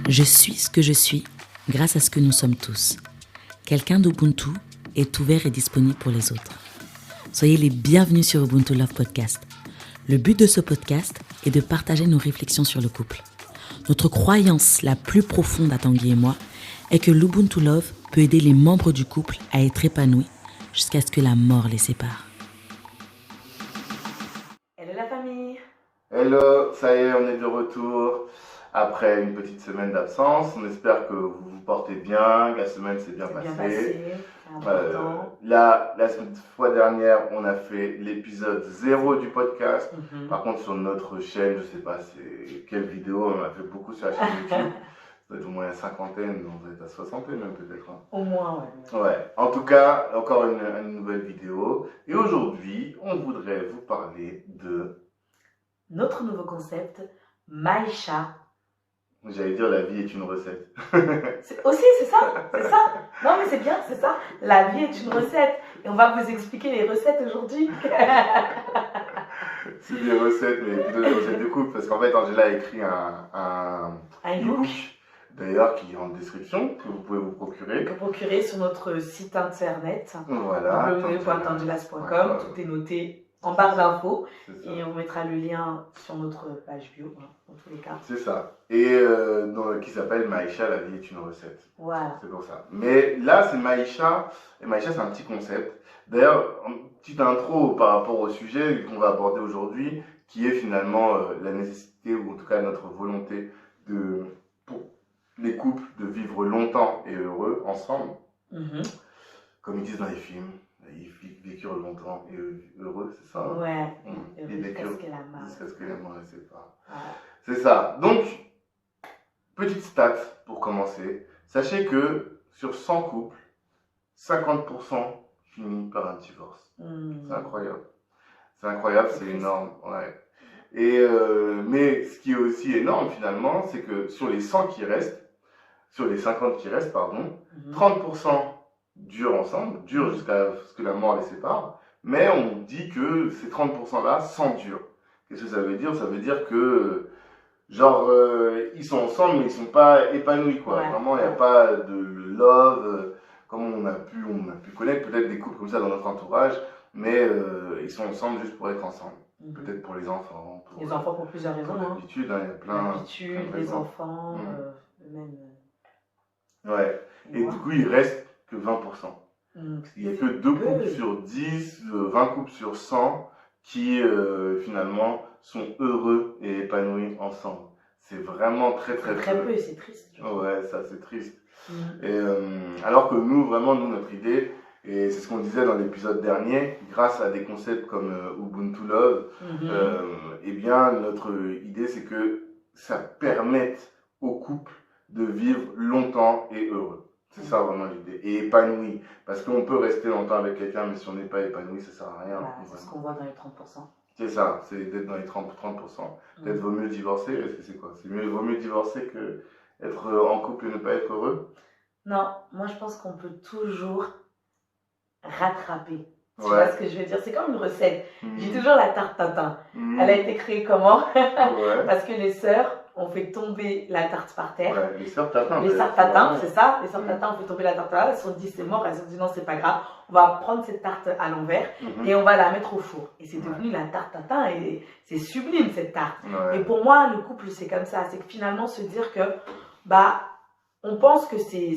Je suis ce que je suis grâce à ce que nous sommes tous. Quelqu'un d'Ubuntu est ouvert et disponible pour les autres. Soyez les bienvenus sur Ubuntu Love Podcast. Le but de ce podcast est de partager nos réflexions sur le couple. Notre croyance la plus profonde à Tanguy et moi est que l'Ubuntu Love peut aider les membres du couple à être épanouis jusqu'à ce que la mort les sépare. Hello la famille. Hello, ça y est, on est de retour après une petite semaine d'absence. On espère que vous vous portez bien, que la semaine s'est bien passée. C'est important. La fois dernière, on a fait l'épisode 0 du podcast. Par contre, sur notre chaîne, je sais pas c'est quelle vidéo, on a fait beaucoup sur la chaîne YouTube. Ça doit être au moins une cinquantaine, on doit être à soixantaine même peut-être. Hein. Au moins, ouais. Ouais, en tout cas, encore une nouvelle vidéo. Et aujourd'hui, on voudrait vous parler de... Notre nouveau concept, Maïcha. J'allais dire la vie est une recette. C'est ça. Non mais c'est bien, c'est ça. La vie est une recette. Et on va vous expliquer les recettes aujourd'hui. C'est des recettes, mais plutôt des recettes de couple. Parce qu'en fait, Angela a écrit un e-book. D'ailleurs, qui est en description, que vous pouvez vous procurer. Procurer sur notre site internet. Voilà. www.tandulas.com. Tout est noté en barre d'infos. Et on mettra le lien sur notre page bio, hein, dans tous les cas. C'est ça. Et qui s'appelle Maïcha, la vie est une recette. Voilà. C'est pour ça. Mais là, c'est Maïcha. Et Maïcha, c'est un petit concept. D'ailleurs, une petite intro par rapport au sujet qu'on va aborder aujourd'hui, qui est finalement la nécessité, ou en tout cas notre volonté, pour les couples, de vivre longtemps et heureux ensemble. Comme ils disent dans les films. Ils vécurent longtemps et heureux, c'est ça? Hein? Ouais. Jusqu'à ce qu'elle a marre. Jusqu'à ce qu'elle a marre, c'est pas. Voilà. C'est ça. Donc, petite stat pour commencer. Sachez que sur 100 couples, 50% finissent par un divorce. C'est incroyable. C'est incroyable, c'est énorme. Ouais. Et, mais ce qui est aussi énorme finalement, c'est que sur les 100 qui restent, sur les 50 qui restent, pardon, 30% durent jusqu'à ce que la mort les sépare, mais on dit que ces 30%-là s'endurent. Qu'est-ce que ça veut dire? Ça veut dire que, genre, ils sont ensemble, mais ils sont pas épanouis, quoi. Ouais. Vraiment, il n'y a pas de love, comme on a pu connaître peut-être des couples comme ça dans notre entourage, mais ils sont ensemble juste pour être ensemble. Peut-être pour les enfants. Les enfants pour plusieurs raisons. L'habitude, hein, il y a plein L'habitude, les enfants, même. Ouais. Et du coup, il reste que 20%. Il n'y a que 2 couples sur 10, 20 couples sur 100 qui finalement sont heureux et épanouis ensemble. C'est vraiment très très peu, c'est triste. Ouais, ça c'est triste. Et, alors que nous, vraiment, notre idée, et c'est ce qu'on disait dans l'épisode dernier, grâce à des concepts comme Ubuntu Love, eh bien notre idée c'est que ça permette aux couples de vivre longtemps et heureux. C'est ça vraiment l'idée. Et épanoui. Parce qu'on peut rester longtemps avec quelqu'un, mais si on n'est pas épanoui, ça sert à rien. Voilà, c'est ce qu'on voit dans les 30%. C'est ça, c'est d'être dans les 30%. Peut-être vaut mieux divorcer. Est-ce que c'est quoi? Vaut mieux divorcer que être en couple et ne pas être heureux? Non, moi je pense qu'on peut toujours rattraper. Tu vois ce que je veux dire? C'est comme une recette. J'ai toujours la tarte tatin. Elle a été créée comment? Parce que les sœurs ont fait tomber la tarte par terre. Ouais, les sœurs tatins. Les sœurs tatins, c'est ça. Les sœurs tatins ont fait tomber la tarte par terre. Elles se sont dit c'est mort. Elles se sont dit non, c'est pas grave. On va prendre cette tarte à l'envers et on va la mettre au four. Et c'est devenu la tarte tatin. Et c'est sublime cette tarte. Et pour moi, le couple, c'est comme ça. C'est que finalement, se dire que, on pense que c'est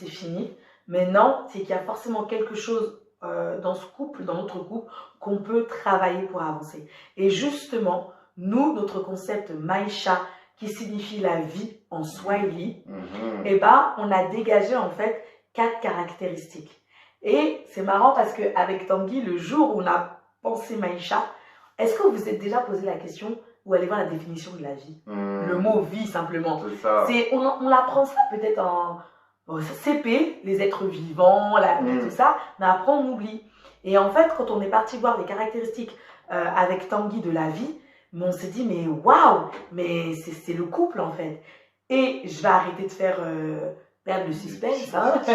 fini. Mais non, c'est qu'il y a forcément quelque chose dans ce couple, dans notre couple, qu'on peut travailler pour avancer. Et justement, nous, notre concept Maïcha, qui signifie la vie en Swahili, on a dégagé en fait 4 caractéristiques. Et c'est marrant parce qu'avec Tanguy, le jour où on a pensé Maïcha, est-ce que vous vous êtes déjà posé la question ou allez voir la définition de la vie? Le mot vie simplement. C'est ça. On apprend ça peut-être en CP, les êtres vivants, la vie, tout ça, mais après on oublie. Et en fait, quand on est parti voir les caractéristiques avec Tanguy de la vie, on s'est dit, mais waouh, mais c'est le couple en fait. Et je vais arrêter de faire Regarde le suspense, hein. Tu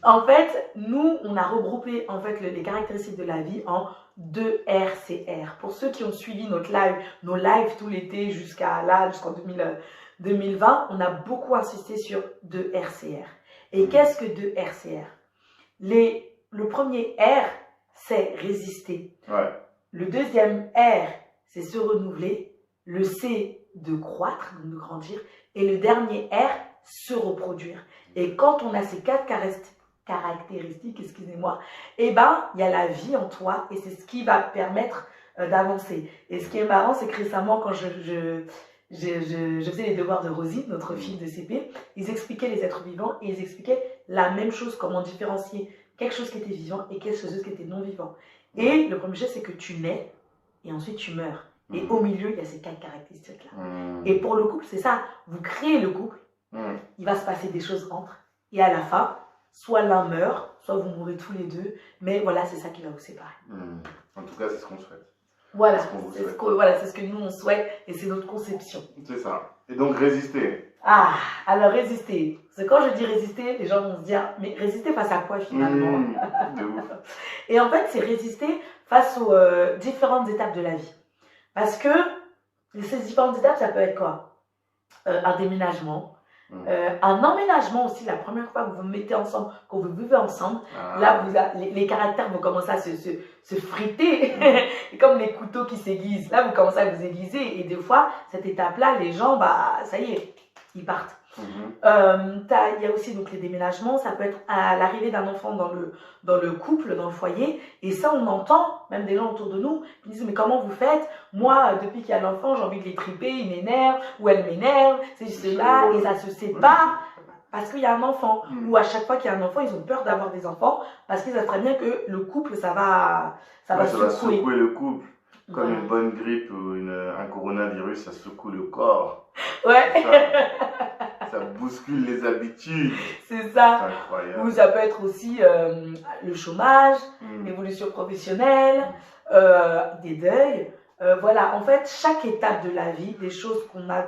En fait, nous, on a regroupé en fait les caractéristiques de la vie en 2 RCR. Pour ceux qui ont suivi nos lives tout l'été jusqu'en 2020, on a beaucoup insisté sur 2 RCR. Et qu'est-ce que 2 RCR? Le premier R, c'est résister. Ouais. Le deuxième R, c'est se renouveler. Le C, de croître, donc de grandir. Et le dernier R, se reproduire. Et quand on a ces 4 caractéristiques, excusez-moi, eh ben, il y a la vie en toi et c'est ce qui va permettre d'avancer. Et ce qui est marrant, c'est que récemment, quand je faisais les devoirs de Rosie, notre fille de CP, ils expliquaient les êtres vivants et ils expliquaient la même chose, comment différencier quelque chose qui était vivant et quelque chose qui était non vivant. Et le premier chose, c'est que tu nais et ensuite tu meurs. Et au milieu, il y a ces 4 caractéristiques-là. Et pour le couple, c'est ça. Vous créez le couple, il va se passer des choses entre. Et à la fin, soit l'un meurt, soit vous mourrez tous les deux. Mais voilà, c'est ça qui va vous séparer. En tout cas, c'est ce qu'on souhaite. Voilà, c'est ce que nous, on souhaite. Et c'est notre conception. C'est ça. Et donc, résister. Ah, alors résister. Parce que quand je dis résister, les gens vont se dire, mais résister face à quoi finalement? De ouf. Et en fait, c'est résister face aux différentes étapes de la vie. Parce que ces différentes étapes, ça peut être quoi? Un déménagement, un emménagement aussi, la première fois que vous vous mettez ensemble, que vous vivez ensemble, là, les caractères vont commencer à se friter, comme les couteaux qui s'aiguisent. Là, vous commencez à vous aiguiser et des fois, cette étape-là, les gens, bah, ça y est, ils partent. Il y a aussi donc les déménagements, ça peut être à l'arrivée d'un enfant dans le couple, dans le foyer, et ça on entend, même des gens autour de nous, qui disent mais comment vous faites? Moi depuis qu'il y a l'enfant j'ai envie de les triper, il m'énerve, ou elle m'énerve, c'est cela, et ça se sépare parce qu'il y a un enfant, ou à chaque fois qu'il y a un enfant ils ont peur d'avoir des enfants, parce qu'ils savent très bien que le couple ça va secouer le couple. Comme une bonne grippe ou un coronavirus, ça secoue le corps. Ouais. Ça bouscule les habitudes. C'est ça. C'est incroyable. Ou ça peut être aussi le chômage, l'évolution professionnelle, des deuils. Voilà, en fait, chaque étape de la vie, des choses qu'on a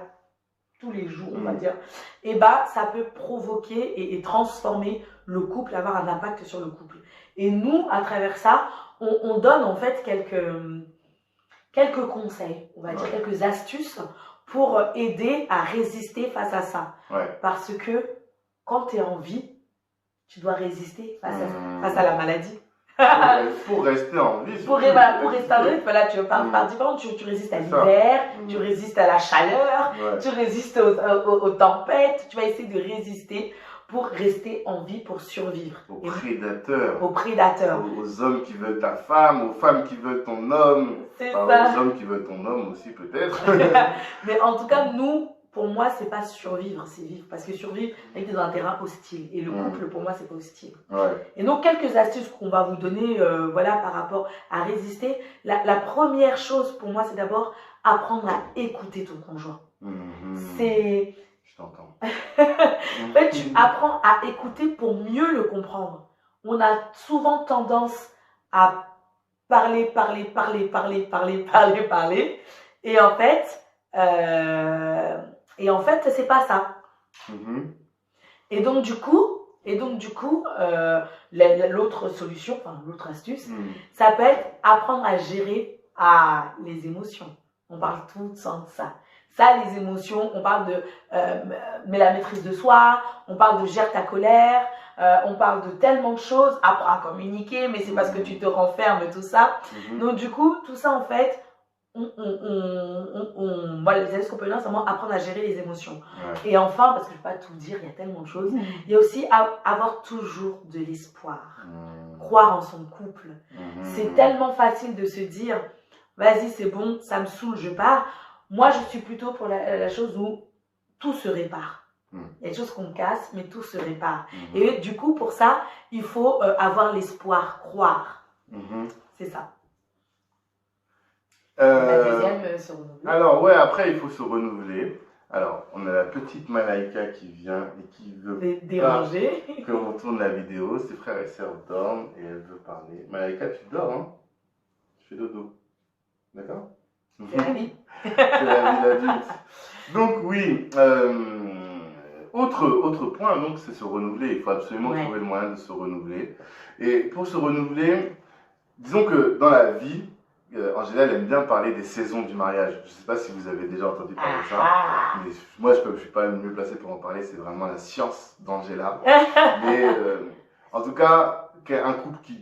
tous les jours, on va dire, et bah, ça peut provoquer et transformer le couple, avoir un impact sur le couple. Et nous, à travers ça, on donne en fait quelques conseils, on va dire quelques astuces pour aider à résister face à ça. Parce que quand tu es en vie, tu dois résister face à la maladie. Pour rester en vie. Pour rester en vie, voilà, tu par différent, tu résistes à l'hiver, tu résistes à la chaleur, tu résistes aux tempêtes, tu vas essayer de résister pour rester en vie, pour survivre. Aux prédateurs. Aux prédateurs. Aux hommes qui veulent ta femme, aux femmes qui veulent ton homme. C'est ça. Aux hommes qui veulent ton homme aussi, peut-être. Mais en tout cas, nous, pour moi, c'est pas survivre, c'est vivre. Parce que survivre, c'est dans un terrain hostile. Et le couple, pour moi, c'est pas hostile. Et donc, quelques astuces qu'on va vous donner, voilà, par rapport à résister. La première chose, pour moi, c'est d'abord apprendre à écouter ton conjoint. C'est... Je t'entends. En fait, tu apprends à écouter pour mieux le comprendre. On a souvent tendance à parler. Et en fait, c'est pas ça. Et donc, du coup, l'autre solution, enfin, l'autre astuce, ça peut être apprendre à gérer les émotions. On parle tout le temps de ça. Ça, les émotions, on parle de mais la maîtrise de soi, on parle de gère ta colère, on parle de tellement de choses, apprends à communiquer, mais c'est parce que tu te renfermes, tout ça. Donc du coup, tout ça en fait, voilà, les astuces qu'on peut donner, c'est vraiment apprendre à gérer les émotions. Et enfin, parce que je ne vais pas tout dire, il y a tellement de choses, il y a aussi avoir toujours de l'espoir, croire en son couple. C'est tellement facile de se dire, vas-y c'est bon, ça me saoule, je pars. Moi, je suis plutôt pour la chose où tout se répare. Il y a des choses qu'on casse, mais tout se répare. Et du coup, pour ça, il faut avoir l'espoir, croire. C'est ça. La deuxième, se renouveler. Alors, ouais, après, il faut se renouveler. Alors, on a la petite Malaika qui vient et qui veut déranger. Qu'on tourne la vidéo. Ses frères et sœurs dorment et elle veut parler. Malaika, tu dors, hein? Tu fais dodo. D'accord? C'est la vie. C'est la vie d'adulte. Donc oui, autre point, donc, c'est se renouveler. Il faut absolument trouver le moyen de se renouveler. Et pour se renouveler, disons que dans la vie, Angela, elle aime bien parler des saisons du mariage. Je ne sais pas si vous avez déjà entendu parler de ça, mais moi, je ne suis pas le mieux placé pour en parler. C'est vraiment la science d'Angela. Mais en tout cas, un couple qui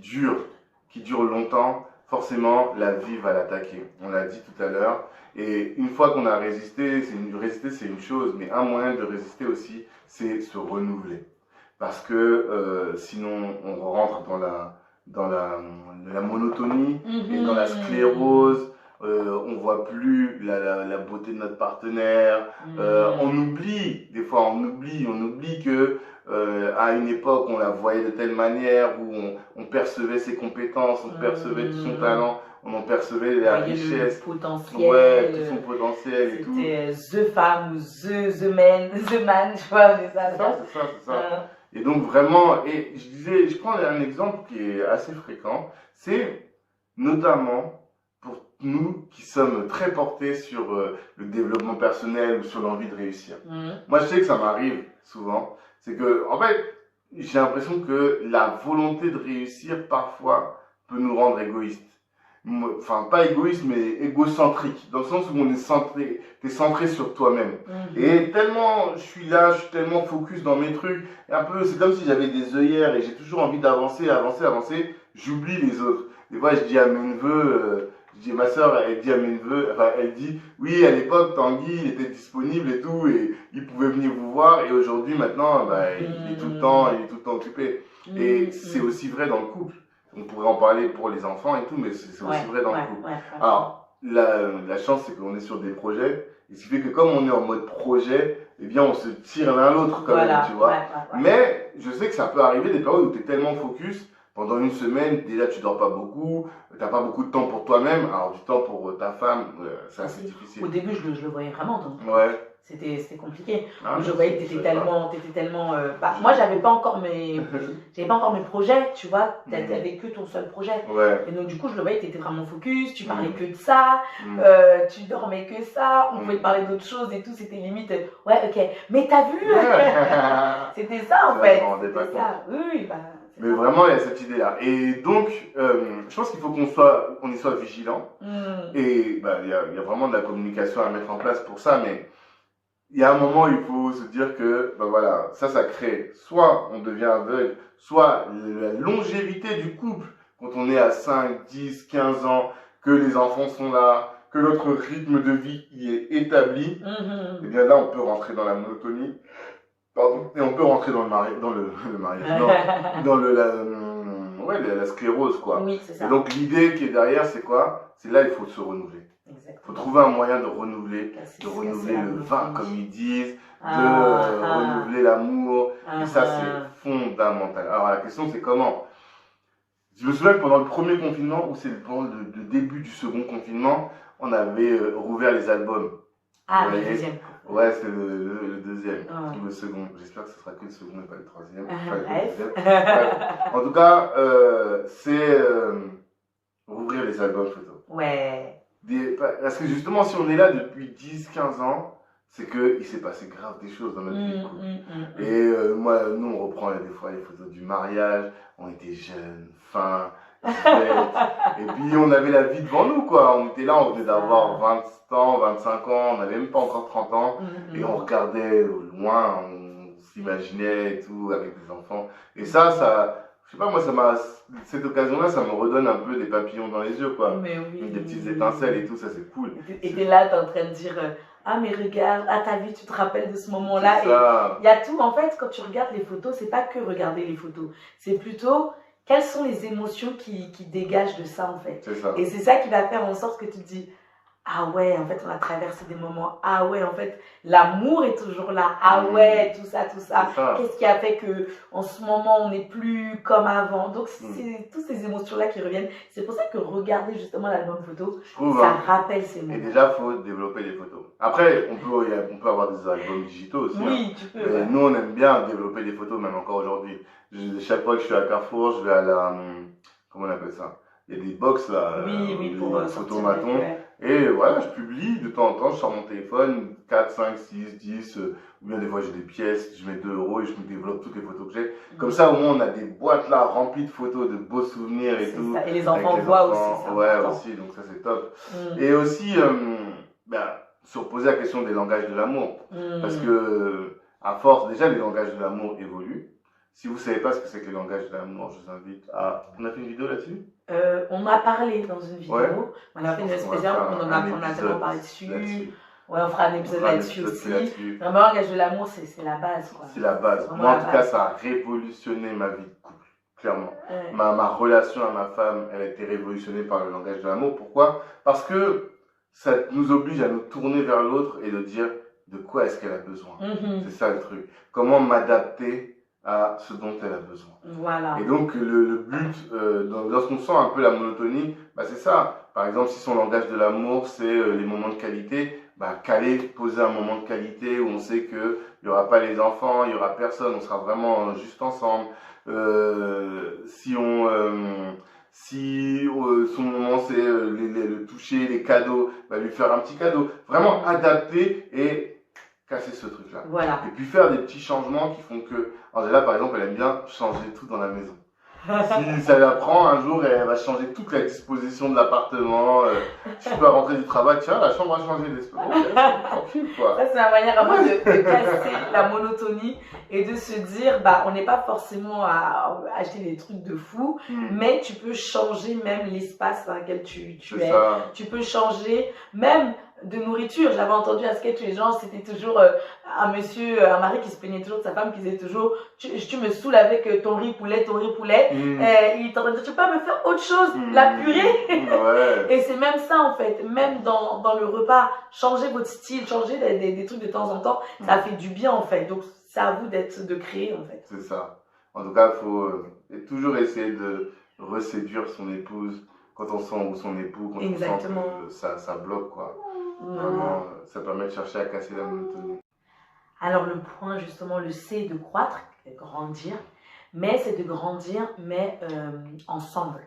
dure longtemps, forcément, la vie va l'attaquer. On l'a dit tout à l'heure. Et une fois qu'on a résisté, résister c'est une chose, mais un moyen de résister aussi, c'est se renouveler. Parce que sinon, on rentre dans la monotonie et dans la sclérose. On voit plus la beauté de notre partenaire. On oublie, des fois on oublie que à une époque on la voyait de telle manière où on percevait ses compétences, on percevait tout son talent, on en percevait la richesse, tout son potentiel et tout. C'était the femme ou the man, tu vois, c'est ça. Et donc vraiment, et je prends un exemple qui est assez fréquent, c'est notamment pour nous qui sommes très portés sur le développement personnel ou sur l'envie de réussir. Moi, je sais que ça m'arrive souvent. C'est que, en fait, j'ai l'impression que la volonté de réussir, parfois, peut nous rendre égoïstes. Enfin, pas égoïste, mais égocentrique. Dans le sens où t'es centré sur toi-même. Et tellement, je suis tellement focus dans mes trucs. Et un peu, c'est comme si j'avais des œillères et j'ai toujours envie d'avancer. J'oublie les autres. Des fois, je dis à mes neveux, ma soeur, elle dit à mes neveux, enfin, elle dit, oui, à l'époque, Tanguy, il était disponible et tout, et il pouvait venir vous voir, et aujourd'hui, maintenant, il est tout le temps occupé. Et c'est aussi vrai dans le couple. On pourrait en parler pour les enfants et tout, mais c'est aussi vrai dans le couple. Alors, la chance, c'est qu'on est sur des projets, et ce qui fait que comme on est en mode projet, eh bien, on se tire l'un l'autre quand même, tu vois. Mais, je sais que ça peut arriver des périodes où tu es tellement focus. Pendant une semaine, déjà, tu dors pas beaucoup, t'as pas beaucoup de temps pour toi-même, alors du temps pour ta femme, c'est assez difficile. Au début, je le voyais vraiment, donc c'était compliqué. Je voyais que t'étais tellement. moi, j'avais pas encore mes projets, tu vois. T'avais que ton seul projet. Et donc, du coup, je le voyais, t'étais vraiment focus, tu parlais que de ça, tu dormais que ça, on pouvait te parler d'autres choses et tout, c'était limite, mais t'as vu c'était ça, en fait. C'était ça, oui, mais vraiment, il y a cette idée-là. Et donc, je pense qu'il faut qu'on y soit vigilant. Et il y a vraiment de la communication à mettre en place pour ça. Mais il y a un moment où il faut se dire que, ça crée. Soit on devient aveugle, soit la longévité du couple, quand on est à 5, 10, 15 ans, que les enfants sont là, que notre rythme de vie y est établi, et bien là, on peut rentrer dans la monotonie. Et on peut rentrer dans la sclérose, quoi. Oui, c'est ça. Et donc, l'idée qui est derrière, c'est quoi? C'est là, il faut se renouveler. Il faut trouver un moyen de renouveler, le vin, comme ils disent, renouveler l'amour. Et ça, c'est fondamental. Alors, la question, c'est comment? Je me souviens que pendant le premier confinement, ou c'est pendant le début du second confinement, on avait rouvert les albums. Le deuxième. Ouais, c'est le deuxième, ou le second. J'espère que ce sera que le second et pas le troisième. En tout cas, c'est rouvrir les albums photos. Parce que justement, si on est là depuis 10-15 ans, c'est qu'il s'est passé grave des choses dans notre vie de couple. Et nous, on reprend des fois les photos du mariage. On était jeunes, fins, et puis on avait la vie devant nous, quoi. On était là, on venait d'avoir 20 ans, 25 ans, on n'avait même pas encore 30 ans, et on regardait au loin, on s'imaginait et tout, avec des enfants. Et ça, je sais pas, moi, cette occasion-là, ça me redonne un peu des papillons dans les yeux, quoi. Des petites étincelles et tout, ça, c'est cool. Et t'es là, t'es en train de dire, mais regarde, t'as vu, tu te rappelles de ce moment-là. Et il y a tout, en fait, quand tu regardes les photos, c'est pas que regarder les photos, c'est plutôt quelles sont les émotions qui dégagent de ça, en fait. C'est ça. Et c'est ça qui va faire en sorte que tu te dis, ah ouais, en fait, on a traversé des moments. Ah ouais, en fait, l'amour est toujours là. Ah ouais, tout ça. Qu'est-ce qui a fait que, en ce moment, on n'est plus comme avant? Donc, c'est toutes ces émotions-là qui reviennent. C'est pour ça que regarder justement l'album photo, ça rappelle ces moments. Et déjà, il faut développer des photos. Après, on peut avoir des albums digitaux aussi. Oui, tu peux. Mais nous, on aime bien développer des photos, même encore aujourd'hui. Chaque fois que je suis à Carrefour, je vais à comment on appelle ça? il y a des box là, Oui, pour les sortir photomatons. ouais. Et voilà, je publie de temps en temps, je sors mon téléphone, 4, 5, 6, 10, ou bien des fois j'ai des pièces, je mets 2 euros et je me développe toutes les photos que j'ai. Comme ça, au moins, on a des boîtes là remplies de photos, de beaux souvenirs et tout. Ça. Et les enfants voient aussi, ça. Ouais, important. aussi, donc ça c'est top. Et aussi, se reposer la question des langages de l'amour. Parce que, à force, déjà, les langages de l'amour évoluent. Si vous ne savez pas ce que c'est que les langages de l'amour, je vous invite à... On a fait une vidéo là-dessus? On a parlé dans une vidéo. Ouais. On a fait une spéciale, on a tellement parlé dessus. Ouais, on fera un épisode là-dessus aussi. Vraiment, le langage de l'amour, c'est la base. C'est la base. Moi, en tout cas, ça a révolutionné ma vie de couple, clairement. Ouais. Ma relation à ma femme, elle a été révolutionnée par le langage de l'amour. Pourquoi? Parce que ça nous oblige à nous tourner vers l'autre et de dire de quoi est-ce qu'elle a besoin. C'est ça le truc. Comment m'adapter à ce dont elle a besoin. Voilà. Et donc, le but, lorsqu'on sent un peu la monotonie, c'est ça. Par exemple, si son langage de l'amour, c'est les moments de qualité, poser un moment de qualité où on sait qu'il n'y aura pas les enfants, il n'y aura personne, on sera vraiment juste ensemble. Si son moment c'est le toucher, les cadeaux, lui faire un petit cadeau. Vraiment adapter et casser ce truc-là. Voilà. Et puis faire des petits changements qui font que... Angela, par exemple, elle aime bien changer tout dans la maison. Si ça la prend, un jour, elle va changer toute la disposition de l'appartement. Tu peux rentrer du travail, tiens, la chambre a changé d'espace. Tranquille, quoi. Ça, c'est la manière un peu de casser la monotonie et de se dire, on n'est pas forcément à acheter des trucs de fou, mais tu peux changer même l'espace dans lequel tu es. Ça. Tu peux changer même de nourriture. J'avais entendu un sketch où les gens, c'était toujours un mari qui se plaignait toujours de sa femme, qui disait toujours, tu me saoules avec ton riz poulet. Il est en train de dire, tu peux pas me faire autre chose, la purée. Ouais. Et c'est même ça en fait, même dans le repas, changer votre style, changer des trucs de temps en temps, ça fait du bien en fait. Donc c'est à vous de créer en fait. C'est ça. En tout cas, il faut toujours essayer de reséduire son épouse quand on sent, ou son époux, quand Exactement. on sent que ça bloque, quoi. Vraiment, ça permet de chercher à casser la monotonie. Alors le point justement, le C de croître, de grandir, mais c'est de grandir, mais ensemble.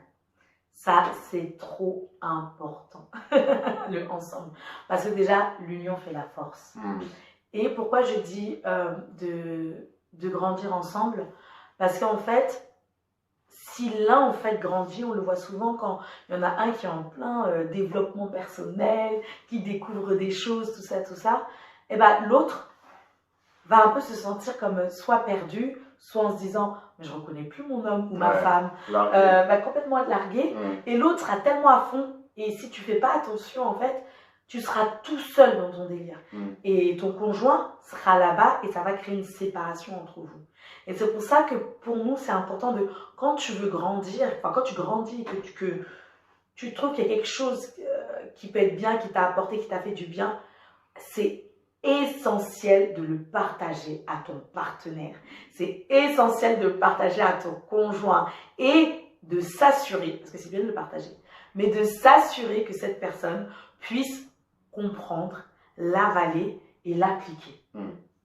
Ça, c'est trop important, le ensemble. Parce que déjà, l'union fait la force. Et pourquoi je dis de grandir ensemble? Parce qu'en fait, si l'un en fait grandit, on le voit souvent quand il y en a un qui est en plein développement personnel, qui découvre des choses, tout ça, et l'autre va un peu se sentir comme soit perdu, soit en se disant mais je reconnais plus mon homme ou ma femme, complètement largué, et l'autre sera tellement à fond, et si tu fais pas attention en fait, tu seras tout seul dans ton délire, et ton conjoint sera là-bas et ça va créer une séparation entre vous. Et c'est pour ça que pour nous c'est important de, quand tu veux grandir, quand tu grandis, que tu trouves qu'il y a quelque chose qui peut être bien, qui t'a apporté, qui t'a fait du bien, c'est essentiel de le partager à ton partenaire. C'est essentiel de le partager à ton conjoint et de s'assurer, parce que c'est bien de le partager, mais de s'assurer que cette personne puisse comprendre, l'avaler et l'appliquer.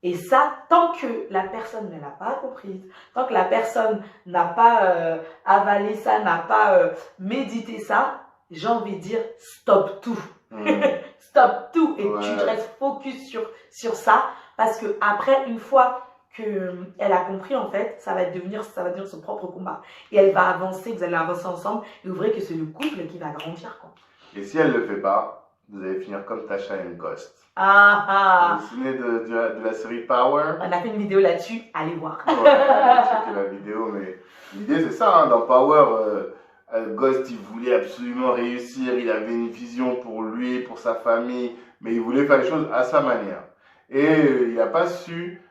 Et ça, tant que la personne ne l'a pas comprise, tant que la personne n'a pas avalé ça, n'a pas médité ça, j'ai envie de dire stop tout. Stop tout et tu restes focus sur ça, parce que après, une fois qu'elle a compris, en fait, ça va devenir son propre combat et elle va avancer, vous allez avancer ensemble et vous verrez que c'est le couple qui va grandir, quoi. Et si elle ne le fait pas, vous allez finir comme Tasha and Ghost. Vous vous souvenez de la série Power? On a fait une vidéo là-dessus, allez voir. Checker la vidéo, mais l'idée c'est ça, dans Power, Ghost, il voulait absolument réussir, il avait une vision pour lui, pour sa famille, mais il voulait faire les choses à sa manière. Et il n'a pas su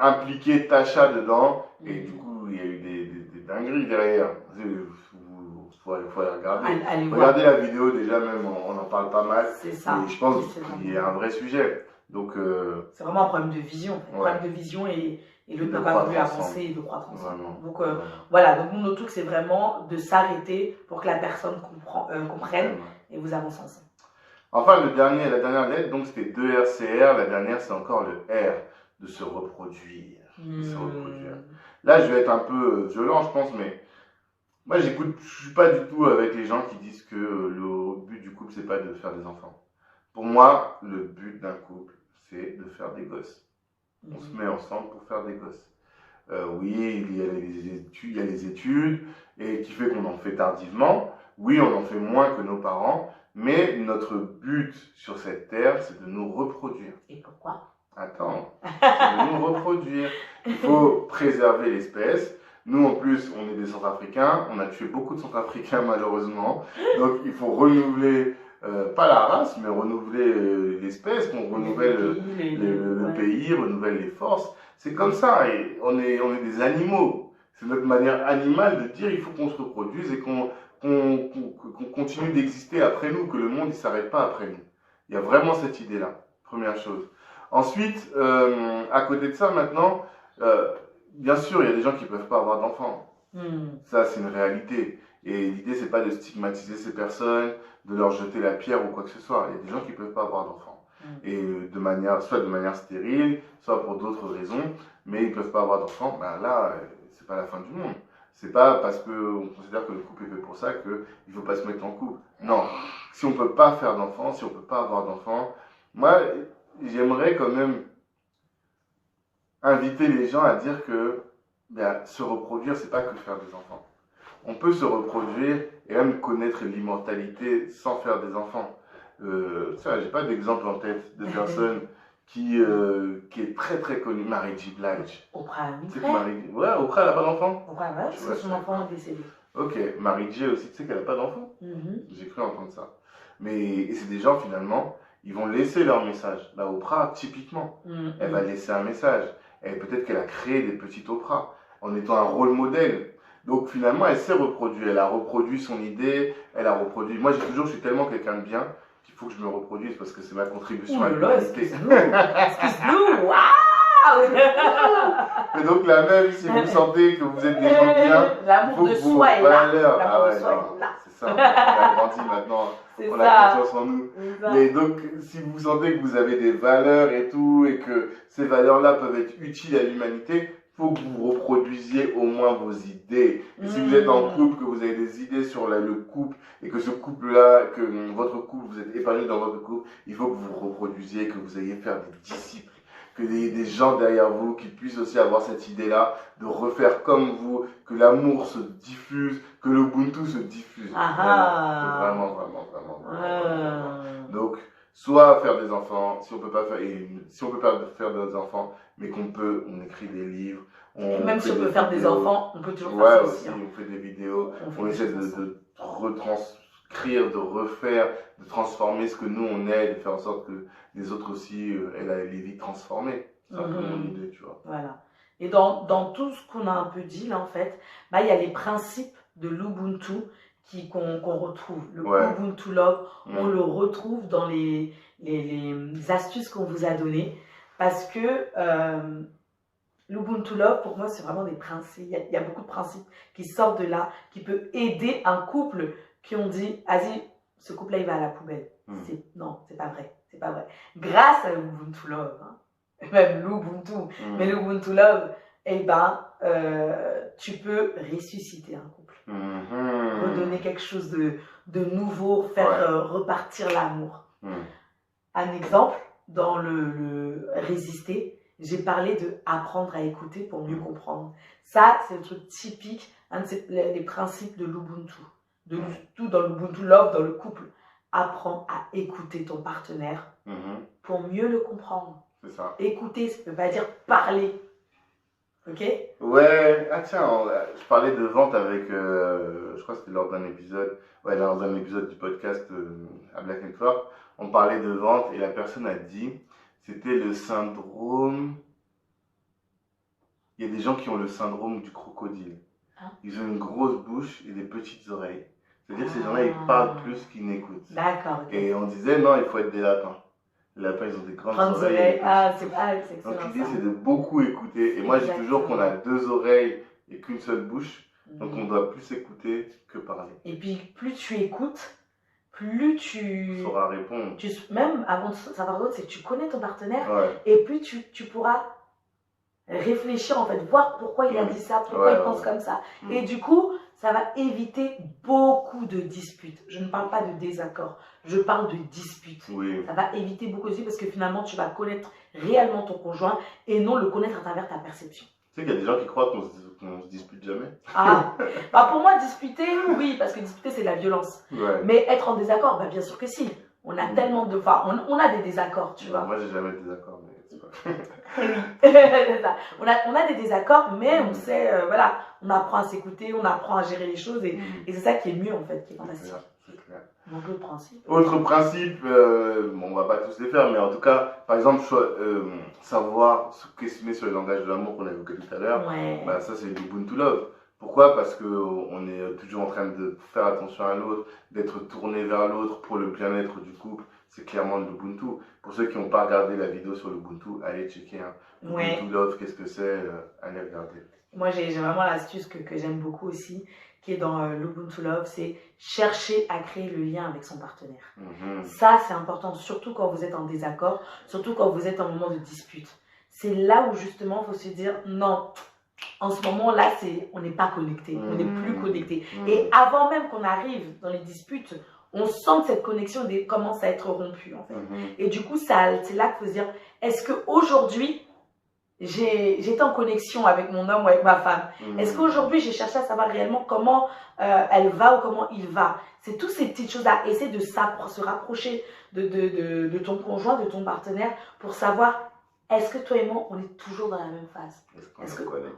impliquer Tasha dedans, et du coup, il y a eu des dingueries derrière. Il faut aller regarder. Regardez la vidéo, déjà, même, on en parle pas mal. C'est ça. Et je pense qu'il y a un vrai sujet. Donc, c'est vraiment un problème de vision. Un problème de vision et l'autre n'a pas voulu avancer et de croître ensemble. Donc, voilà. Donc, notre truc, c'est vraiment de s'arrêter pour que la personne comprenne et vous avancez ensemble. Enfin, la dernière lettre, donc c'était 2 RCR. La dernière, c'est encore le R, de se reproduire. Là, je vais être un peu violent, je pense, mais Moi, je suis pas du tout avec les gens qui disent que le but du couple, c'est pas de faire des enfants. Pour moi, le but d'un couple, c'est de faire des gosses. On se met ensemble pour faire des gosses. Oui, il y a les études, et qui fait qu'on en fait tardivement. Oui, on en fait moins que nos parents, mais notre but sur cette terre, c'est de nous reproduire. Et pourquoi? Attends, c'est de nous reproduire. Il faut préserver l'espèce. Nous, en plus, on est des Centrafricains. On a tué beaucoup de Centrafricains, malheureusement. Donc, il faut renouveler, pas la race, mais renouveler l'espèce, qu'on renouvelle le pays, renouvelle les forces. C'est comme ça. Et on est des animaux. C'est notre manière animale de dire il faut qu'on se reproduise et qu'on continue d'exister après nous, que le monde ne s'arrête pas après nous. Il y a vraiment cette idée-là, première chose. Ensuite, à côté de ça, maintenant, bien sûr, il y a des gens qui ne peuvent pas avoir d'enfants. Ça, c'est une réalité. Et l'idée, c'est pas de stigmatiser ces personnes, de leur jeter la pierre ou quoi que ce soit. Il y a des gens qui ne peuvent pas avoir d'enfants. Et soit de manière stérile, soit pour d'autres raisons, mais ils ne peuvent pas avoir d'enfants. Ben là, c'est pas la fin du monde. C'est pas parce qu'on considère que le couple est fait pour ça qu'il ne faut pas se mettre en couple. Non. Si on ne peut pas faire d'enfants, si on ne peut pas avoir d'enfants, moi, j'aimerais quand même inviter les gens à dire que se reproduire, c'est pas que faire des enfants. On peut se reproduire et même connaître l'immortalité sans faire des enfants. J'ai pas d'exemple en tête de personne qui est très très connue, Mary J. Blige. Oprah Winfrey. Ouais, Oprah, elle a pas d'enfant. Oprah, ouais, parce que son enfant est décédé. Ok, Mary J. aussi, tu sais qu'elle a pas d'enfant. J'ai cru entendre ça. Mais c'est des gens finalement, ils vont laisser leur message. La Oprah, typiquement, elle va laisser un message. Et peut-être qu'elle a créé des petites Oprah en étant un rôle modèle. Donc finalement, elle s'est reproduite. Elle a reproduit son idée, elle a reproduit. Moi, je suis tellement quelqu'un de bien qu'il faut que je me reproduise parce que c'est ma contribution à l'humanité. Excuse-nous, waouh. Mais donc la même, si vous sentez que vous êtes des gens bien, l'amour de soi est là. Ah ouais, c'est ça. On a grandi maintenant. On a confiance en nous. Mais donc, si vous sentez que vous avez des valeurs et tout, et que ces valeurs-là peuvent être utiles à l'humanité, il faut que vous reproduisiez au moins vos idées. Et si vous êtes en couple, que vous avez des idées sur le couple, et que ce couple-là, que votre couple, vous êtes épanoui dans votre couple, il faut que vous reproduisiez, que vous ayez faire des disciples, que des gens derrière vous qui puissent aussi avoir cette idée-là, de refaire comme vous, que l'amour se diffuse, que l'Ubuntu se diffuse. Vraiment. Donc, soit faire des enfants, si on peut pas faire des enfants, mais on écrit des livres. Et même si on peut faire des enfants, on peut toujours faire ça aussi. On fait des vidéos, on essaie de retranscrire, de refaire, de transformer ce que nous on est, de faire en sorte que les autres aussi aient les vies transformées. C'est un peu mon idée, tu vois. Voilà. Et dans tout ce qu'on a un peu dit là en fait, il y a les principes de l'Ubuntu qu'on retrouve. Le Ubuntu Love, on le retrouve dans les astuces qu'on vous a données. Parce que l'Ubuntu Love, pour moi, c'est vraiment des principes. Il y a beaucoup de principes qui sortent de là, qui peuvent aider un couple qui ont dit, vas-y, ce couple-là, il va à la poubelle. Non, c'est pas vrai. C'est pas vrai. Grâce à l'Ubuntu Love, même l'Ubuntu, mais l'Ubuntu Love, tu peux ressusciter un couple. Redonner quelque chose de nouveau, faire repartir l'amour. Un exemple, dans le résister, j'ai parlé de apprendre à écouter pour mieux comprendre. Ça, c'est le truc typique, un des principes de l'Ubuntu. Tout dans l'Ubuntu Love, dans le couple. Apprends à écouter ton partenaire pour mieux le comprendre. C'est ça. Écouter, ça ne veut pas dire parler. Ok? Ouais, tiens, je parlais de vente avec, je crois que c'était lors d'un épisode, du podcast à Black & Fork, on parlait de vente et la personne a dit, c'était le syndrome, il y a des gens qui ont le syndrome du crocodile. Ils ont une grosse bouche et des petites oreilles. C'est-à-dire que ces gens-là, ils parlent plus qu'ils n'écoutent. D'accord. Et on disait, non, il faut être des lapins. Les lapins, ils ont des grandes oreilles. C'est excellent. Donc l'idée, c'est de beaucoup écouter. Et moi, je dis toujours qu'on a 2 oreilles et qu'une seule bouche. Donc on doit plus écouter que parler. Et puis, plus tu écoutes, plus tu sauras répondre. Même avant de savoir d'autres, c'est que tu connais ton partenaire. Et plus tu pourras réfléchir, en fait, voir pourquoi il a dit ça, pourquoi il pense comme ça. Et du coup, ça va éviter beaucoup de disputes. Je ne parle pas de désaccords, je parle de disputes. Oui. Ça va éviter beaucoup de disputes parce que finalement, tu vas connaître réellement ton conjoint et non le connaître à travers ta perception. Tu sais qu'il y a des gens qui croient qu'on se dispute jamais. Ah, bah pour moi, disputer, oui, parce que disputer, c'est de la violence. Ouais. Mais être en désaccord, bah bien sûr que si. On a tellement de... Enfin, on a des désaccords, tu vois. Moi, j'ai jamais de désaccord, mais c'est pas... Oui, c'est ça. On a des désaccords, mais on sait, voilà, on apprend à s'écouter, on apprend à gérer les choses et c'est ça qui est mieux en fait, qui est fantastique. C'est clair. Donc l'autre principe. Autre principe, bon, on va pas tous les faire, mais en tout cas, par exemple, savoir se questionner sur le langage de l'amour qu'on a évoqué tout à l'heure, Ouais. bah, ça c'est l'Ubuntu Love. Pourquoi? Parce qu'on est toujours en train de faire attention à l'autre, d'être tourné vers l'autre pour le bien-être du couple. C'est clairement de l'Ubuntu. Pour ceux qui n'ont pas regardé la vidéo sur l'Ubuntu, allez checker. Hein. Ouais. Ubuntu Love, qu'est-ce que c'est? Allez regarder. Moi, j'ai vraiment l'astuce que j'aime beaucoup aussi, qui est dans l'Ubuntu Love, c'est chercher à créer le lien avec son partenaire. Ça, c'est important, surtout quand vous êtes en désaccord, surtout quand vous êtes en moment de dispute. C'est là où justement, il faut se dire, non, en ce moment-là, on n'est pas connecté, on n'est plus connecté. Et avant même qu'on arrive dans les disputes, on sent que cette connexion commence à être rompue en fait. Et du coup, c'est là qu'il faut se dire, est-ce qu'aujourd'hui, j'ai été en connexion avec mon homme ou avec ma femme? Est-ce qu'aujourd'hui, j'ai cherché à savoir réellement comment elle va ou comment il va? C'est toutes ces petites choses-là. Essayer de se rapprocher de ton conjoint, de ton partenaire, pour savoir, est-ce que toi et moi, on est toujours dans la même phase?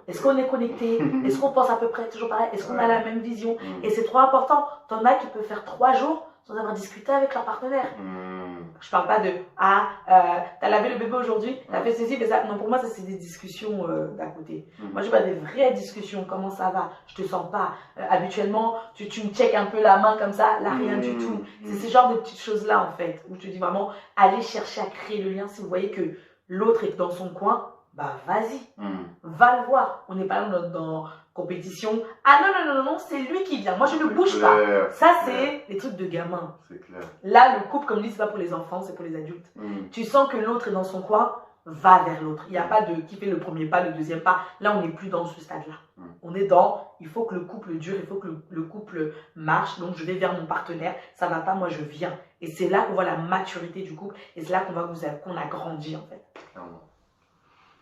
Est-ce qu'on est connecté? Est-ce qu'on pense à peu près toujours pareil? Est-ce qu'on a la même vision? Et c'est trop important. T'en as qui peuvent faire 3 jours sans avoir discuté avec leur partenaire. Je parle pas de t'as lavé le bébé aujourd'hui, t'as fait ceci, mais ça. Non, pour moi, ça c'est des discussions d'à côté. Moi, je parle des vraies discussions. Comment ça va? Je te sens pas. Habituellement, tu me checkes un peu la main comme ça, là, rien du tout. C'est ce genre de petites choses-là, en fait, où je te dis vraiment, allez chercher à créer le lien. Si vous voyez que l'autre est dans son coin, bah vas-y, va le voir. On n'est pas dans compétition. Ah non, c'est lui qui vient. Moi, je ne bouge pas. Ça, c'est les trucs de gamin. C'est clair. Là, le couple, comme dit, c'est pas pour les enfants, c'est pour les adultes. Tu sens que l'autre est dans son coin, va vers l'autre. Il n'y a pas de qui fait le premier pas, le deuxième pas. Là, on n'est plus dans ce stade-là. On est dans, il faut que le couple dure, il faut que le couple marche. Donc, je vais vers mon partenaire. Ça va pas, moi, je viens. Et c'est là qu'on voit la maturité du couple. Et c'est là qu'on a grandi, en fait.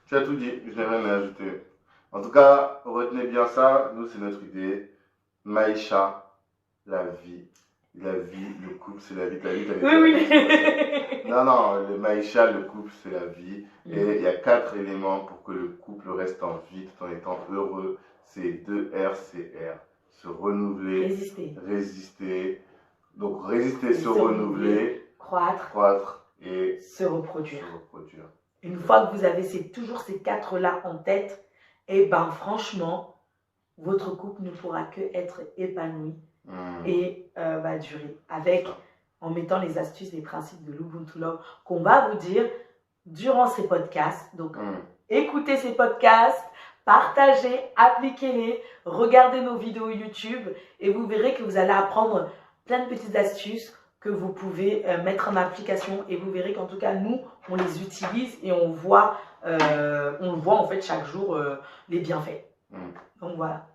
Tu as tout dit, je n'ai rien à ajouter. En tout cas, retenez bien ça. Nous, c'est notre idée. Maïcha, la vie. La vie, le couple, c'est la vie. Ta vie, ta vie. Oui. Non, le Maïcha, le couple, c'est la vie. Et il y a 4 éléments pour que le couple reste en vie tout en étant heureux. C'est 2 RCR. Se renouveler. Résister. Donc, résister, se renouveler. Croître. Et se reproduire. Une fois que vous avez toujours ces 4-là en tête, et ben franchement, votre couple ne pourra que être épanoui et va durer. En mettant les astuces, les principes de l'Ubuntu Love qu'on va vous dire durant ces podcasts. Donc, écoutez ces podcasts, partagez, appliquez-les, regardez nos vidéos YouTube et vous verrez que vous allez apprendre plein de petites astuces que vous pouvez mettre en application et vous verrez qu'en tout cas, nous, on les utilise et on voit en fait chaque jour les bienfaits. Donc voilà.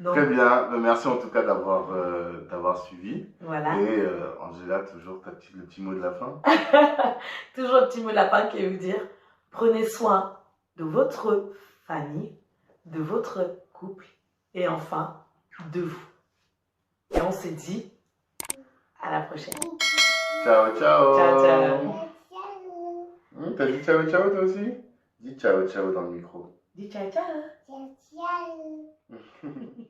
Très bien, merci en tout cas d'avoir suivi. Voilà. Et Angela, toujours le petit mot de la fin. Toujours le petit mot de la fin qui veut vous dire, prenez soin de votre famille, de votre couple et enfin de vous. Et on se dit à la prochaine. Ciao, ciao. Ciao, ciao. T'as dit ciao, ciao toi aussi? Dis ciao, ciao dans le micro. Dis ciao, ciao. Ciao, ciao.